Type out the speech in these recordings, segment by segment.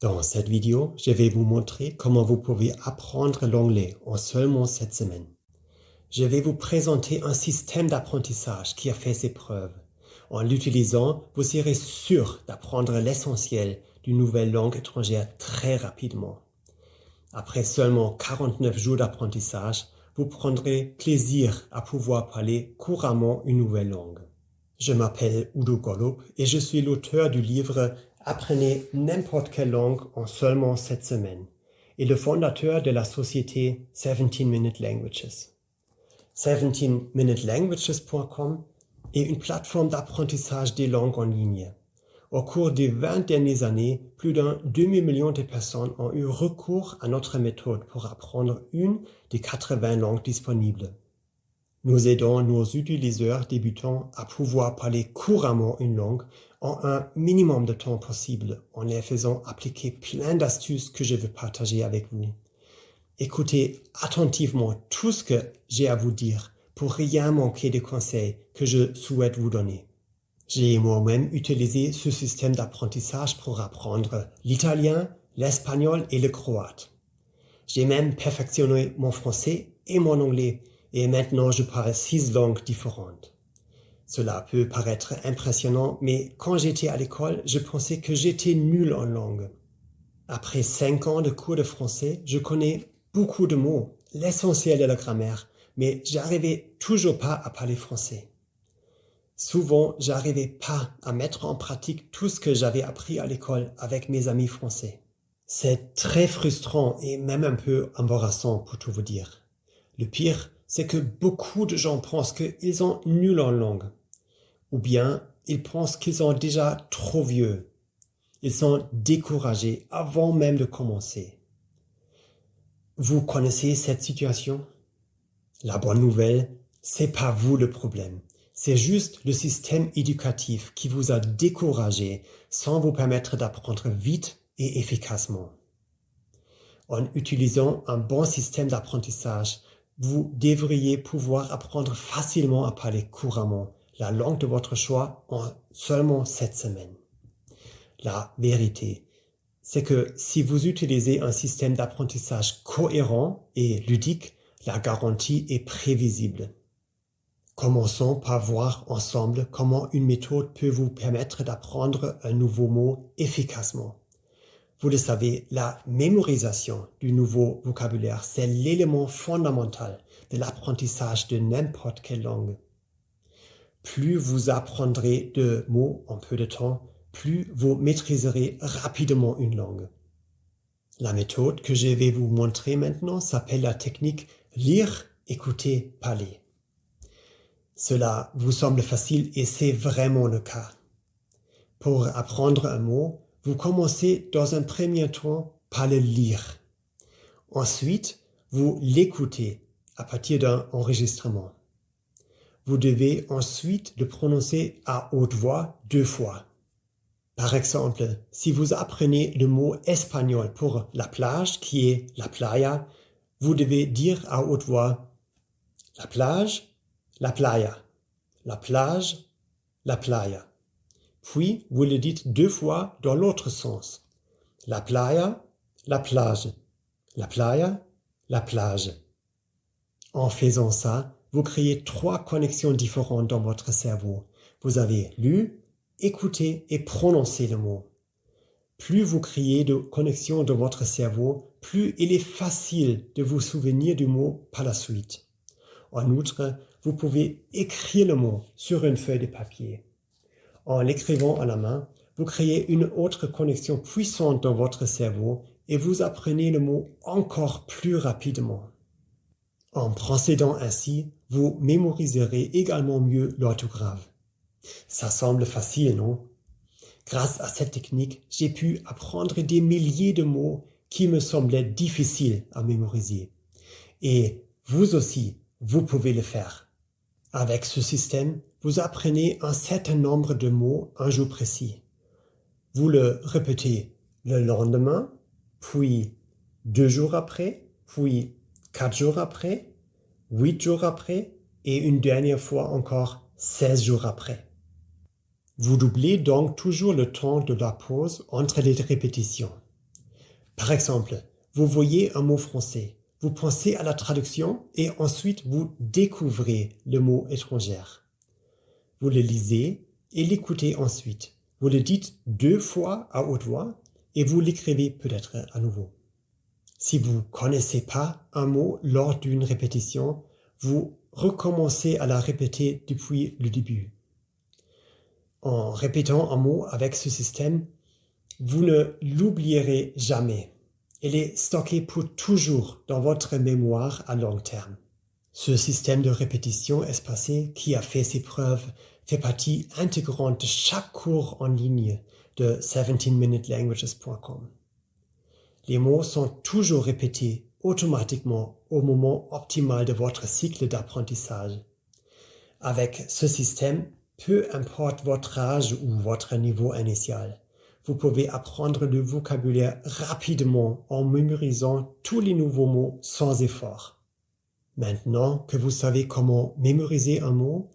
Dans cette vidéo, je vais vous montrer comment vous pouvez apprendre l'anglais en seulement 7 semaines. Je vais vous présenter un système d'apprentissage qui a fait ses preuves. En l'utilisant, vous serez sûr d'apprendre l'essentiel d'une nouvelle langue étrangère très rapidement. Après seulement 49 jours d'apprentissage, vous prendrez plaisir à pouvoir parler couramment une nouvelle langue. Je m'appelle Udo Gollub et je suis l'auteur du livre Apprenez n'importe quelle langue en seulement 7 semaines et le fondateur de la société 17 Minute Languages. 17minutelanguages.com est une plateforme d'apprentissage des langues en ligne. Au cours des 20 dernières années, plus d'un demi-million de personnes ont eu recours à notre méthode pour apprendre une des 80 langues disponibles. Nous aidons nos utilisateurs débutants à pouvoir parler couramment une langue en un minimum de temps possible, en les faisant appliquer plein d'astuces que je veux partager avec vous. Écoutez attentivement tout ce que j'ai à vous dire pour rien manquer des conseils que je souhaite vous donner. J'ai moi-même utilisé ce système d'apprentissage pour apprendre l'italien, l'espagnol et le croate. J'ai même perfectionné mon français et mon anglais et maintenant je parle 6 langues différentes. Cela peut paraître impressionnant, mais quand j'étais à l'école, je pensais que j'étais nul en langue. Après 5 ans de cours de français, je connais beaucoup de mots, l'essentiel de la grammaire, mais j'arrivais toujours pas à parler français. Souvent, j'arrivais pas à mettre en pratique tout ce que j'avais appris à l'école avec mes amis français. C'est très frustrant et même un peu embarrassant pour tout vous dire. Le pire, c'est que beaucoup de gens pensent qu'ils sont nuls en langue. Ou bien, ils pensent qu'ils sont déjà trop vieux. Ils sont découragés avant même de commencer. Vous connaissez cette situation? La bonne nouvelle, c'est pas vous le problème. C'est juste le système éducatif qui vous a découragé sans vous permettre d'apprendre vite et efficacement. En utilisant un bon système d'apprentissage, vous devriez pouvoir apprendre facilement à parler couramment la langue de votre choix en seulement 7 semaines. La vérité, c'est que si vous utilisez un système d'apprentissage cohérent et ludique, la garantie est prévisible. Commençons par voir ensemble comment une méthode peut vous permettre d'apprendre un nouveau mot efficacement. Vous le savez, la mémorisation du nouveau vocabulaire, c'est l'élément fondamental de l'apprentissage de n'importe quelle langue. Plus vous apprendrez de mots en peu de temps, plus vous maîtriserez rapidement une langue. La méthode que je vais vous montrer maintenant s'appelle la technique lire, écouter, parler. Cela vous semble facile et c'est vraiment le cas. Pour apprendre un mot, vous commencez dans un premier temps par le lire. Ensuite, vous l'écoutez à partir d'un enregistrement. Vous devez ensuite le prononcer à haute voix 2 fois. Par exemple, si vous apprenez le mot espagnol pour la plage, qui est la playa, vous devez dire à haute voix la plage, la playa, la plage, la playa. Puis, vous le dites 2 fois dans l'autre sens. La playa, la plage, la playa, la plage. En faisant ça, vous créez 3 connexions différentes dans votre cerveau. Vous avez lu, écouté et prononcé le mot. Plus vous créez de connexions dans votre cerveau, plus il est facile de vous souvenir du mot par la suite. En outre, vous pouvez écrire le mot sur une feuille de papier. En l'écrivant à la main, vous créez une autre connexion puissante dans votre cerveau et vous apprenez le mot encore plus rapidement. En procédant ainsi, vous mémoriserez également mieux l'orthographe. Ça semble facile, non? Grâce à cette technique, j'ai pu apprendre des milliers de mots qui me semblaient difficiles à mémoriser. Et vous aussi, vous pouvez le faire. Avec ce système, vous apprenez un certain nombre de mots un jour précis. Vous le répétez le lendemain, puis 2 jours après, puis 4 jours après, 8 jours après et une dernière fois encore 16 jours après. Vous doublez donc toujours le temps de la pause entre les répétitions. Par exemple, vous voyez un mot français, vous pensez à la traduction et ensuite vous découvrez le mot étranger. Vous le lisez et l'écoutez ensuite. Vous le dites 2 fois à haute voix et vous l'écrivez peut-être à nouveau. Si vous ne connaissez pas un mot lors d'une répétition, vous recommencez à la répéter depuis le début. En répétant un mot avec ce système, vous ne l'oublierez jamais. Il est stocké pour toujours dans votre mémoire à long terme. Ce système de répétition espacée qui a fait ses preuves fait partie intégrante de chaque cours en ligne de 17minutelanguages.com. Les mots sont toujours répétés automatiquement au moment optimal de votre cycle d'apprentissage. Avec ce système, peu importe votre âge ou votre niveau initial, vous pouvez apprendre le vocabulaire rapidement en mémorisant tous les nouveaux mots sans effort. Maintenant que vous savez comment mémoriser un mot,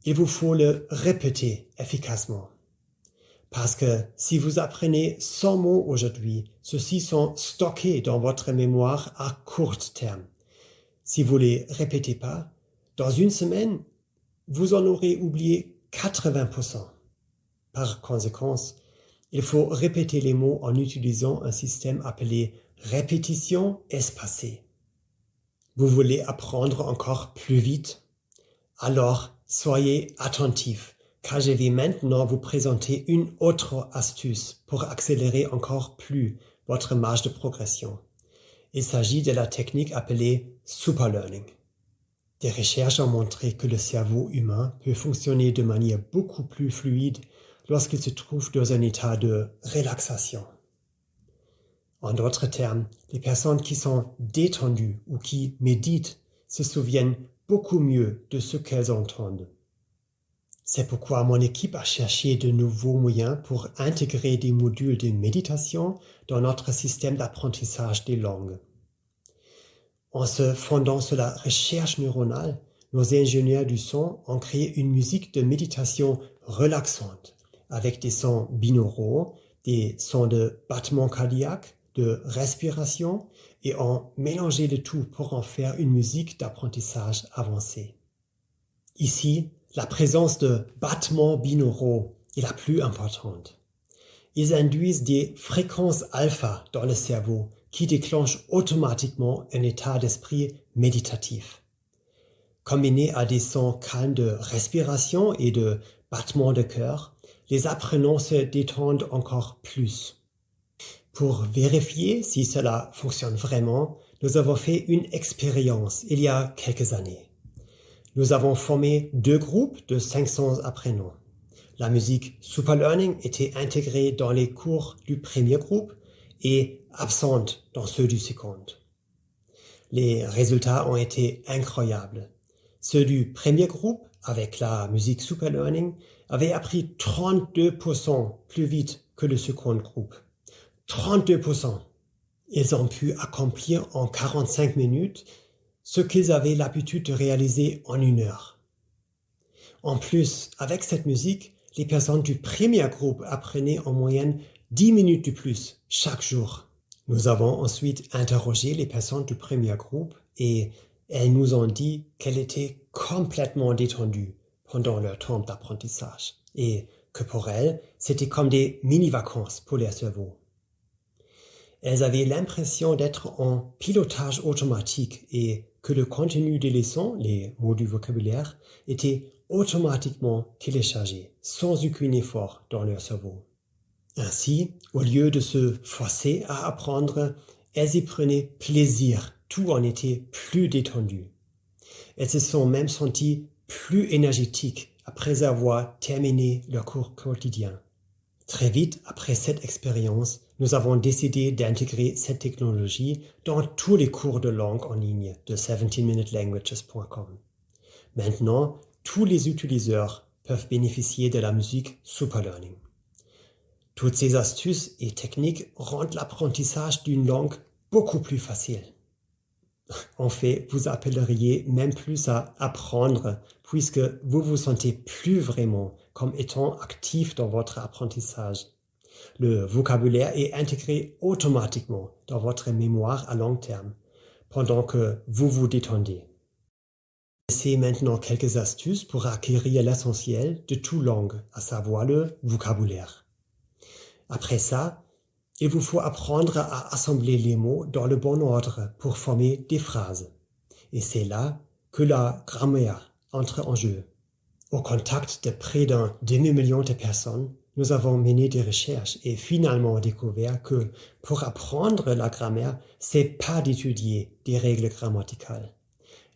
il vous faut le répéter efficacement. Parce que si vous apprenez 100 mots aujourd'hui, ceux-ci sont stockés dans votre mémoire à court terme. Si vous ne les répétez pas, dans une semaine, vous en aurez oublié 80%. Par conséquent, il faut répéter les mots en utilisant un système appelé répétition espacée. Vous voulez apprendre encore plus vite? Alors, soyez attentifs, car je vais maintenant vous présenter une autre astuce pour accélérer encore plus votre marge de progression. Il s'agit de la technique appelée superlearning. Des recherches ont montré que le cerveau humain peut fonctionner de manière beaucoup plus fluide lorsqu'il se trouve dans un état de relaxation. En d'autres termes, les personnes qui sont détendues ou qui méditent se souviennent beaucoup mieux de ce qu'elles entendent. C'est pourquoi mon équipe a cherché de nouveaux moyens pour intégrer des modules de méditation dans notre système d'apprentissage des langues. En se fondant sur la recherche neuronale, nos ingénieurs du son ont créé une musique de méditation relaxante avec des sons binauraux, des sons de battement cardiaque, de respiration et ont mélangé le tout pour en faire une musique d'apprentissage avancée. Ici, la présence de battements binauraux est la plus importante. Ils induisent des fréquences alpha dans le cerveau qui déclenchent automatiquement un état d'esprit méditatif. Combinés à des sons calmes de respiration et de battements de cœur, les apprenants se détendent encore plus. Pour vérifier si cela fonctionne vraiment, nous avons fait une expérience il y a quelques années. Nous avons formé 2 groupes de 500 apprenants. La musique Superlearning était intégrée dans les cours du premier groupe et absente dans ceux du second. Les résultats ont été incroyables. Ceux du premier groupe, avec la musique Superlearning, avaient appris 32% plus vite que le second groupe. 32%. Ils ont pu accomplir en 45 minutes ce qu'ils avaient l'habitude de réaliser en 1 heure. En plus, avec cette musique, les personnes du premier groupe apprenaient en moyenne 10 minutes de plus chaque jour. Nous avons ensuite interrogé les personnes du premier groupe et elles nous ont dit qu'elles étaient complètement détendues pendant leur temps d'apprentissage et que pour elles, c'était comme des mini-vacances pour leur cerveau. Elles avaient l'impression d'être en pilotage automatique et que le contenu des leçons, les mots du vocabulaire, était automatiquement téléchargé, sans aucun effort dans leur cerveau. Ainsi, au lieu de se forcer à apprendre, elles y prenaient plaisir, tout en était plus détendu. Elles se sont même senties plus énergétiques après avoir terminé leur cours quotidien. Très vite après cette expérience, nous avons décidé d'intégrer cette technologie dans tous les cours de langue en ligne de 17minutelanguages.com. Maintenant, tous les utilisateurs peuvent bénéficier de la musique Superlearning. Toutes ces astuces et techniques rendent l'apprentissage d'une langue beaucoup plus facile. En fait, vous appelleriez même plus à apprendre puisque vous vous sentez plus vraiment comme étant actif dans votre apprentissage. Le vocabulaire est intégré automatiquement dans votre mémoire à long terme, pendant que vous vous détendez. Essayez maintenant quelques astuces pour acquérir l'essentiel de toute langue, à savoir le vocabulaire. Après ça, il vous faut apprendre à assembler les mots dans le bon ordre pour former des phrases. Et c'est là que la grammaire entre en jeu. Au contact de près d'un demi-million de personnes, nous avons mené des recherches et finalement découvert que pour apprendre la grammaire, c'est pas d'étudier des règles grammaticales.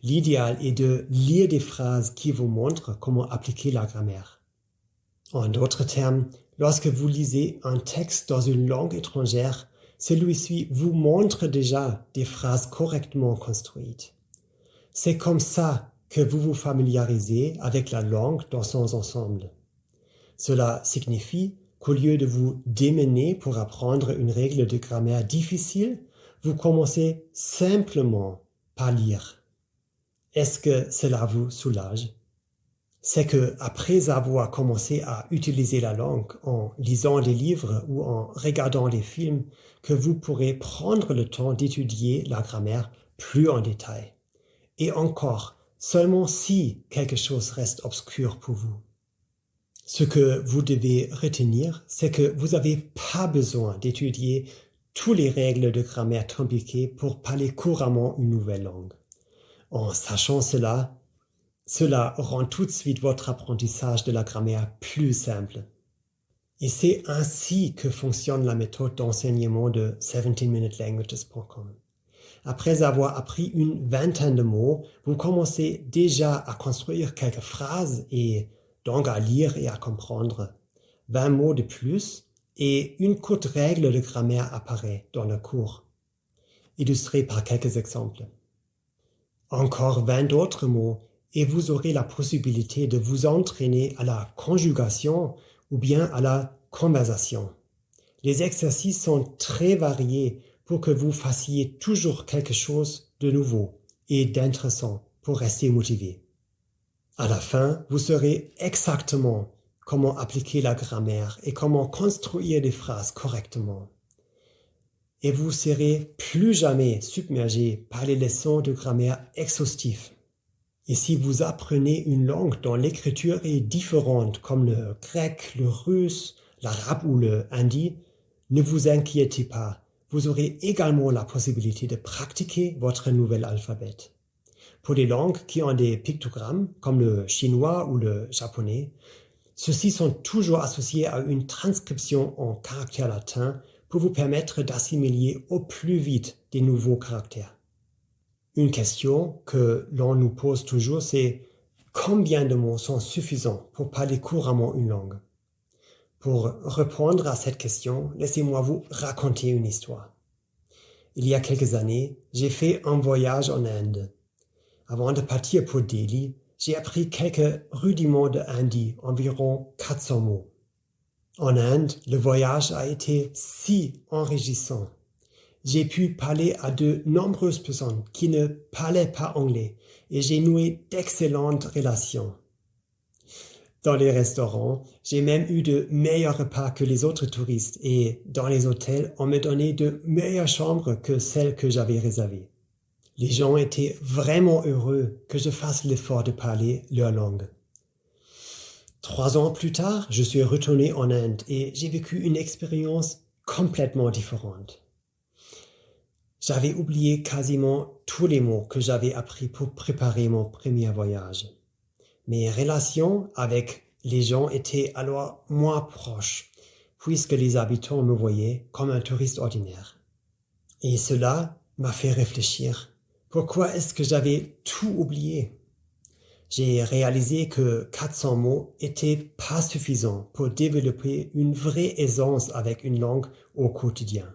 L'idéal est de lire des phrases qui vous montrent comment appliquer la grammaire. En d'autres termes, lorsque vous lisez un texte dans une langue étrangère, celui-ci vous montre déjà des phrases correctement construites. C'est comme ça que vous vous familiarisez avec la langue dans son ensemble. Cela signifie qu'au lieu de vous démener pour apprendre une règle de grammaire difficile, vous commencez simplement par lire. Est-ce que cela vous soulage? C'est que après avoir commencé à utiliser la langue en lisant des livres ou en regardant des films, que vous pourrez prendre le temps d'étudier la grammaire plus en détail. Et encore, seulement si quelque chose reste obscur pour vous. Ce que vous devez retenir, c'est que vous n'avez pas besoin d'étudier toutes les règles de grammaire compliquées pour parler couramment une nouvelle langue. En sachant cela rend tout de suite votre apprentissage de la grammaire plus simple. Et c'est ainsi que fonctionne la méthode d'enseignement de 17minutelanguages.com. Après avoir appris une vingtaine de mots, vous commencez déjà à construire quelques phrases et donc à lire et à comprendre. 20 mots de plus et une courte règle de grammaire apparaît dans le cours, illustrée par quelques exemples. Encore 20 d'autres mots et vous aurez la possibilité de vous entraîner à la conjugation ou bien à la conversation. Les exercices sont très variés pour que vous fassiez toujours quelque chose de nouveau et d'intéressant pour rester motivé. À la fin, vous saurez exactement comment appliquer la grammaire et comment construire des phrases correctement. Et vous serez plus jamais submergé par les leçons de grammaire exhaustives. Et si vous apprenez une langue dont l'écriture est différente, comme le grec, le russe, l'arabe ou le hindi, ne vous inquiétez pas, vous aurez également la possibilité de pratiquer votre nouvel alphabet. Pour les langues qui ont des pictogrammes, comme le chinois ou le japonais, ceux-ci sont toujours associés à une transcription en caractères latins pour vous permettre d'assimiler au plus vite des nouveaux caractères. Une question que l'on nous pose toujours, c'est combien de mots sont suffisants pour parler couramment une langue? Pour répondre à cette question, laissez-moi vous raconter une histoire. Il y a quelques années, j'ai fait un voyage en Inde. Avant de partir pour Delhi, j'ai appris quelques rudiments de hindi, environ 400 mots. En Inde, le voyage a été si enrichissant. J'ai pu parler à de nombreuses personnes qui ne parlaient pas anglais et j'ai noué d'excellentes relations. Dans les restaurants, j'ai même eu de meilleurs repas que les autres touristes et dans les hôtels, on me donnait de meilleures chambres que celles que j'avais réservées. Les gens étaient vraiment heureux que je fasse l'effort de parler leur langue. 3 ans plus tard, je suis retourné en Inde et j'ai vécu une expérience complètement différente. J'avais oublié quasiment tous les mots que j'avais appris pour préparer mon premier voyage. Mes relations avec les gens étaient alors moins proches, puisque les habitants me voyaient comme un touriste ordinaire. Et cela m'a fait réfléchir. Pourquoi est-ce que j'avais tout oublié? J'ai réalisé que 400 mots étaient pas suffisants pour développer une vraie aisance avec une langue au quotidien.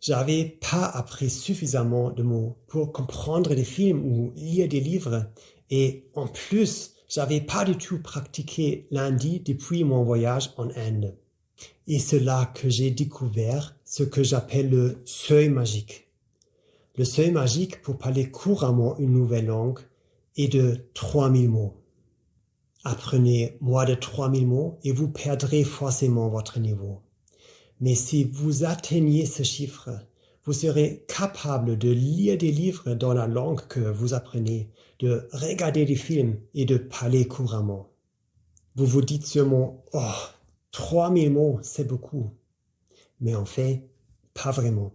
J'avais pas appris suffisamment de mots pour comprendre des films ou lire des livres et en plus, j'avais pas du tout pratiqué l'hindi depuis mon voyage en Inde. Et c'est là que j'ai découvert ce que j'appelle le seuil magique. Le seuil magique pour parler couramment une nouvelle langue est de 3000 mots. Apprenez moins de 3000 mots et vous perdrez forcément votre niveau. Mais si vous atteignez ce chiffre, vous serez capable de lire des livres dans la langue que vous apprenez, de regarder des films et de parler couramment. Vous vous dites sûrement, « Oh, 3000 mots, c'est beaucoup. » Mais en fait, pas vraiment.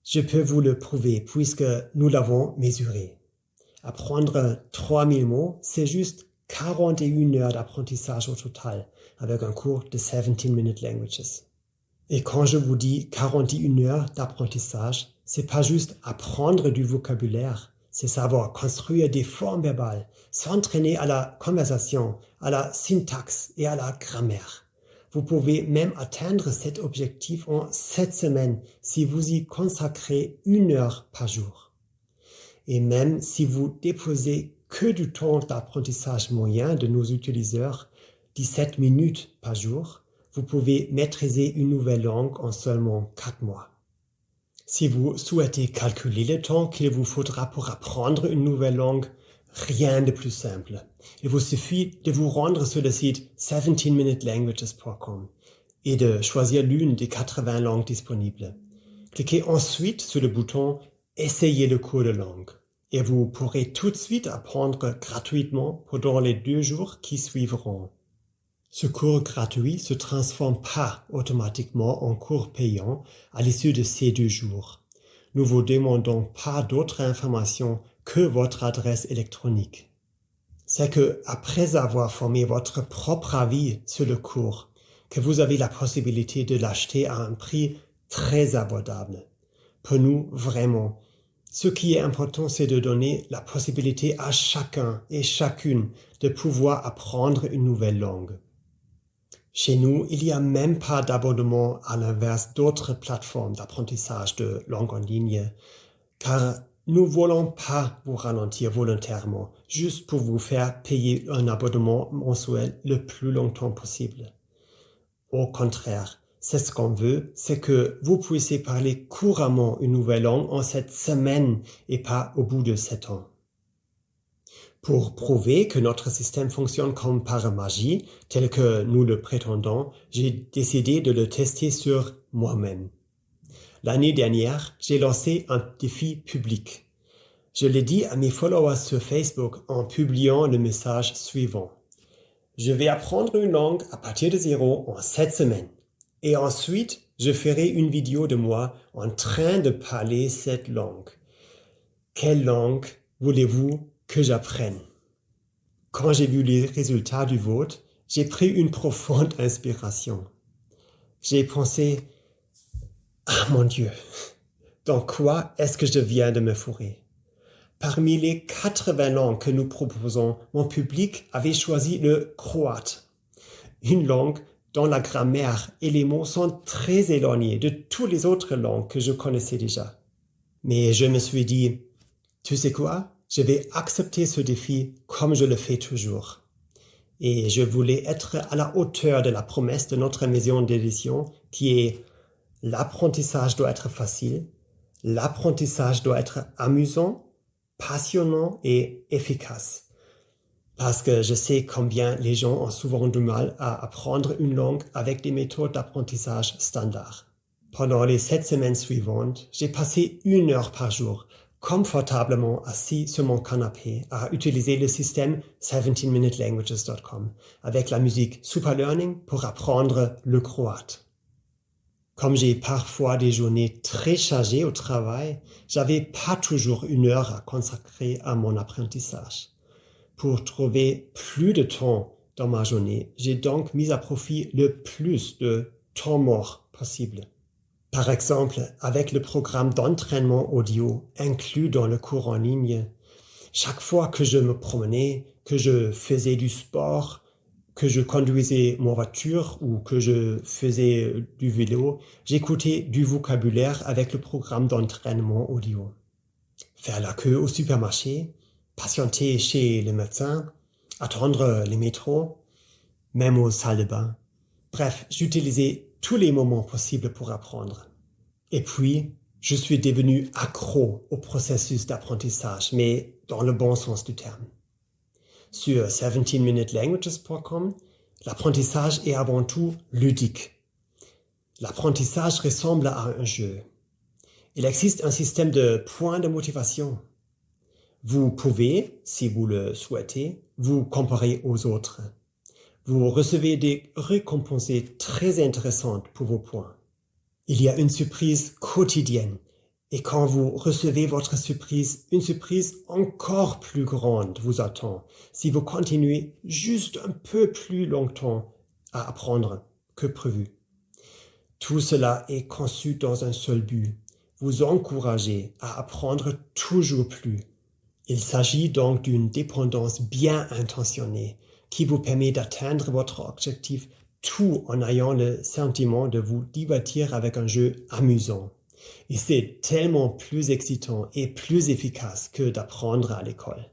Je peux vous le prouver puisque nous l'avons mesuré. Apprendre 3000 mots, c'est juste 41 heures d'apprentissage au total avec un cours de 17-minute languages. Et quand je vous dis 41 heures d'apprentissage, c'est pas juste apprendre du vocabulaire, c'est savoir construire des formes verbales, s'entraîner à la conversation, à la syntaxe et à la grammaire. Vous pouvez même atteindre cet objectif en 7 semaines si vous y consacrez 1 heure par jour. Et même si vous déposez que du temps d'apprentissage moyen de nos utilisateurs, 17 minutes par jour, vous pouvez maîtriser une nouvelle langue en seulement 4 mois. Si vous souhaitez calculer le temps qu'il vous faudra pour apprendre une nouvelle langue, rien de plus simple. Il vous suffit de vous rendre sur le site 17minutelanguages.com et de choisir l'une des 80 langues disponibles. Cliquez ensuite sur le bouton « Essayez le cours de langue » et vous pourrez tout de suite apprendre gratuitement pendant les 2 jours qui suivront. Ce cours gratuit se transforme pas automatiquement en cours payant à l'issue de ces 2 jours. Nous vous demandons pas d'autres informations que votre adresse électronique. C'est que, après avoir formé votre propre avis sur le cours, que vous avez la possibilité de l'acheter à un prix très abordable. Pour nous, vraiment, ce qui est important, c'est de donner la possibilité à chacun et chacune de pouvoir apprendre une nouvelle langue. Chez nous, il n'y a même pas d'abonnement à l'inverse d'autres plateformes d'apprentissage de langue en ligne, car nous ne voulons pas vous ralentir volontairement, juste pour vous faire payer un abonnement mensuel le plus longtemps possible. Au contraire, c'est ce qu'on veut, c'est que vous puissiez parler couramment une nouvelle langue en 7 semaines et pas au bout de 7 ans. Pour prouver que notre système fonctionne comme par magie, tel que nous le prétendons, j'ai décidé de le tester sur moi-même. L'année dernière, j'ai lancé un défi public. Je l'ai dit à mes followers sur Facebook en publiant le message suivant. Je vais apprendre une langue à partir de 0 en 7 semaines. Et ensuite, je ferai une vidéo de moi en train de parler cette langue. Quelle langue voulez-vous que j'apprenne? Quand j'ai vu les résultats du vote, j'ai pris une profonde inspiration. J'ai pensé, ah mon Dieu, dans quoi est-ce que je viens de me fourrer? Parmi les 80 langues que nous proposons, mon public avait choisi le croate, une langue dont la grammaire et les mots sont très éloignés de toutes les autres langues que je connaissais déjà. Mais je me suis dit, tu sais quoi? Je vais accepter ce défi comme je le fais toujours. Et je voulais être à la hauteur de la promesse de notre maison d'édition qui est l'apprentissage doit être facile, l'apprentissage doit être amusant, passionnant et efficace. Parce que je sais combien les gens ont souvent du mal à apprendre une langue avec des méthodes d'apprentissage standards. Pendant les 7 semaines suivantes, j'ai passé 1 heure par jour confortablement assis sur mon canapé à utiliser le système 17minutelanguages.com avec la musique Super Learning pour apprendre le croate. Comme j'ai parfois des journées très chargées au travail, j'avais pas toujours 1 heure à consacrer à mon apprentissage. Pour trouver plus de temps dans ma journée, j'ai donc mis à profit le plus de temps mort possible. Par exemple, avec le programme d'entraînement audio inclus dans le cours en ligne, chaque fois que je me promenais, que je faisais du sport, que je conduisais ma voiture ou que je faisais du vélo, j'écoutais du vocabulaire avec le programme d'entraînement audio. Faire la queue au supermarché, patienter chez le médecin, attendre les métros, même aux salles de bain. Bref, j'utilisais tous les moments possibles pour apprendre. Et puis, je suis devenu accro au processus d'apprentissage, mais dans le bon sens du terme. Sur 17minutelanguages.com, l'apprentissage est avant tout ludique. L'apprentissage ressemble à un jeu. Il existe un système de points de motivation. Vous pouvez, si vous le souhaitez, vous comparer aux autres. Vous recevez des récompenses très intéressantes pour vos points. Il y a une surprise quotidienne. Et quand vous recevez votre surprise, une surprise encore plus grande vous attend si vous continuez juste un peu plus longtemps à apprendre que prévu. Tout cela est conçu dans un seul but, vous encourager à apprendre toujours plus. Il s'agit donc d'une dépendance bien intentionnée qui vous permet d'atteindre votre objectif tout en ayant le sentiment de vous divertir avec un jeu amusant. Et c'est tellement plus excitant et plus efficace que d'apprendre à l'école.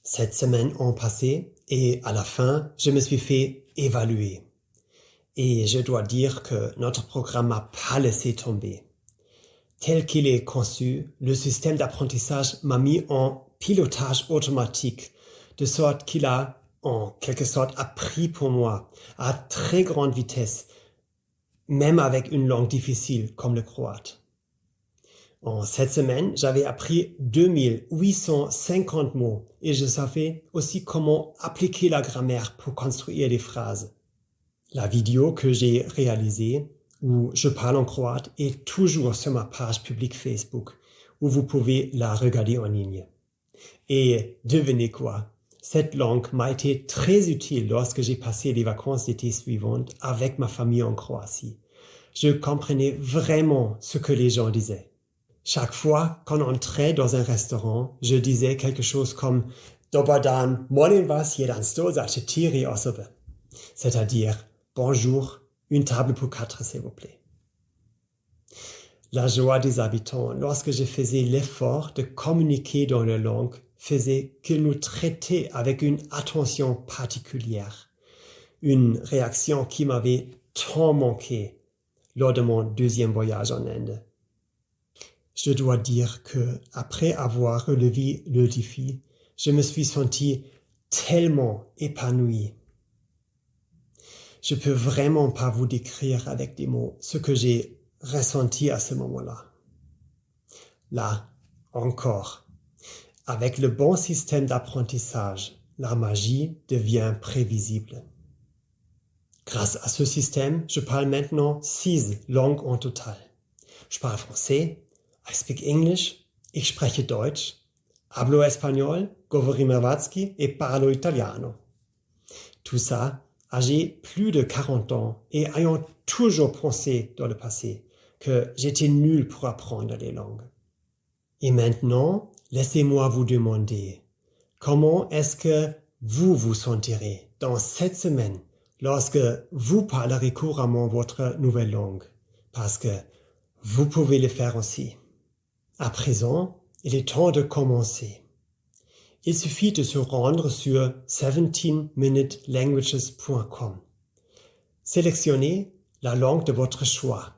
7 semaines ont passé et à la fin, je me suis fait évaluer. Et je dois dire que notre programme m'a pas laissé tomber. Tel qu'il est conçu, le système d'apprentissage m'a mis en pilotage automatique, de sorte qu'il a, en quelque sorte, appris pour moi à très grande vitesse, même avec une langue difficile comme le croate. En 7 semaines, j'avais appris 2850 mots et je savais aussi comment appliquer la grammaire pour construire des phrases. La vidéo que j'ai réalisée, où je parle en croate, est toujours sur ma page publique Facebook, où vous pouvez la regarder en ligne. Et devinez quoi? Cette langue m'a été très utile lorsque j'ai passé les vacances d'été suivantes avec ma famille en Croatie. Je comprenais vraiment ce que les gens disaient. Chaque fois qu'on entrait dans un restaurant, je disais quelque chose comme Dobar dan, molim vas jedan sto za 4 osobe, c'est-à-dire bonjour, une table pour 4 s'il vous plaît. La joie des habitants lorsque je faisais l'effort de communiquer dans leur langue faisait qu'ils nous traitaient avec une attention particulière, une réaction qui m'avait tant manqué lors de mon 2e voyage en Inde. Je dois dire que, après avoir relevé le défi, je me suis senti tellement épanoui. Je peux vraiment pas vous décrire avec des mots ce que j'ai ressenti à ce moment-là. Là, encore, avec le bon système d'apprentissage, la magie devient prévisible. Grâce à ce système, je parle maintenant 6 langues en total. Je parle français, I speak English, ich spreche Deutsch, hablo espagnol, govorim hrvatski et parlo italiano. Tout ça, âgé plus de 40 ans et ayant toujours pensé dans le passé que j'étais nul pour apprendre les langues. Et maintenant, laissez-moi vous demander, comment est-ce que vous vous sentirez dans 7 semaines lorsque vous parlerez couramment votre nouvelle langue? Parce que vous pouvez le faire aussi. À présent, il est temps de commencer. Il suffit de se rendre sur 17minutelanguages.com. Sélectionnez la langue de votre choix.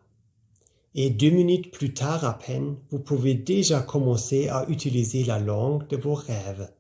Et 2 minutes plus tard à peine, vous pouvez déjà commencer à utiliser la langue de vos rêves.